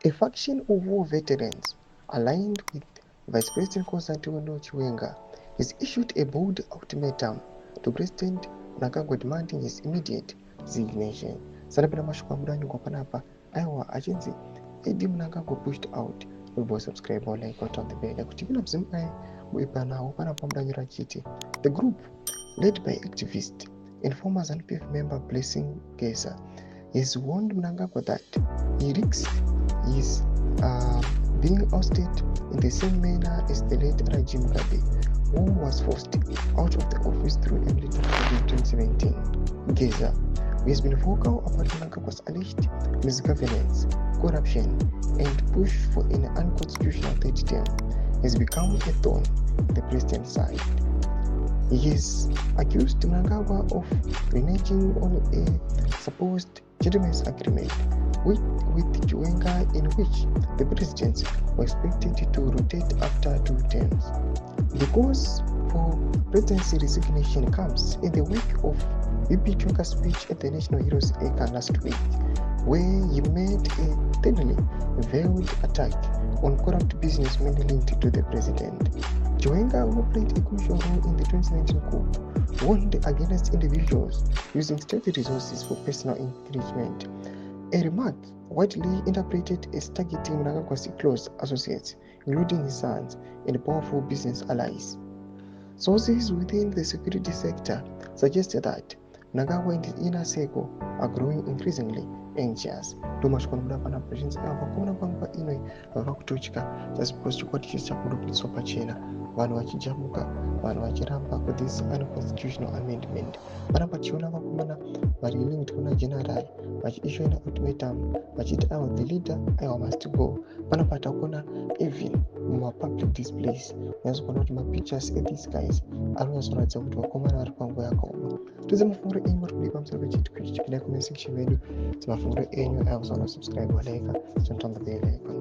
A faction of war veterans, aligned with Vice President Constantino Chiwenga, has issued a bold ultimatum to President Mnangagwa demanding his immediate resignation. Sanapenda mashoko amudanyugwa panapa aiwa achinzi Eddie Mnangagwa pushed out. Will subscribe or like or on the bell. Kutikina mzimai wipanawo panapa mudanyura chiti. The group, led by activist and former ZANU-PF member Blessing Geza, has warned Mnangagwa that he risks his being ousted in the same manner as the late Rajim Mugabe, who was forced out of the office through a military coup in 2017. Geza, who has been vocal about Mnangagwa's alleged misgovernance, corruption, and push for an unconstitutional third term, has become a thorn in the president's side. He has accused Mnangagwa of reneging on a supposed gentleman's agreement with Chiwenga, in which the presidents were expected to rotate after 2 terms. The cause for presidency resignation comes in the wake of VP Chiwenga's speech at the National Heroes Acre last week, where he made a thinly veiled attack on corrupt businessmen linked to the president. Chiwenga, who played a crucial role in the 2019 coup, warned against individuals using state resources for personal enrichment, a remark widely interpreted as targeting Mnangagwa's close associates, including his sons and powerful business allies. Sources within the security sector suggested that Mnangagwa and his inner circle are growing increasingly anxious. Tomashkonda pana presence avakona pangwa ino vavakutochika supposed chikwati chese chakurupiswa pachena vanhu vachijamuka vanhu vachiramba for this unconstitutional amendment. Pana pachiona vakomana vari linked kuna general vachiissue an ultimatum vachiti aiwa the leader aiwa must go. Pana patakona even mumapublic displays unyazokuona kuti mapictures ethese guys ari kunyazoratidza kuti vakomana vari panguva yakaoma. Tudze mafunguro enyu vari kudii pamusoro pechiti kuti chipinda comment section vedu. Mafunguro enyu aiwa subscribe or like, turn on the bell icon.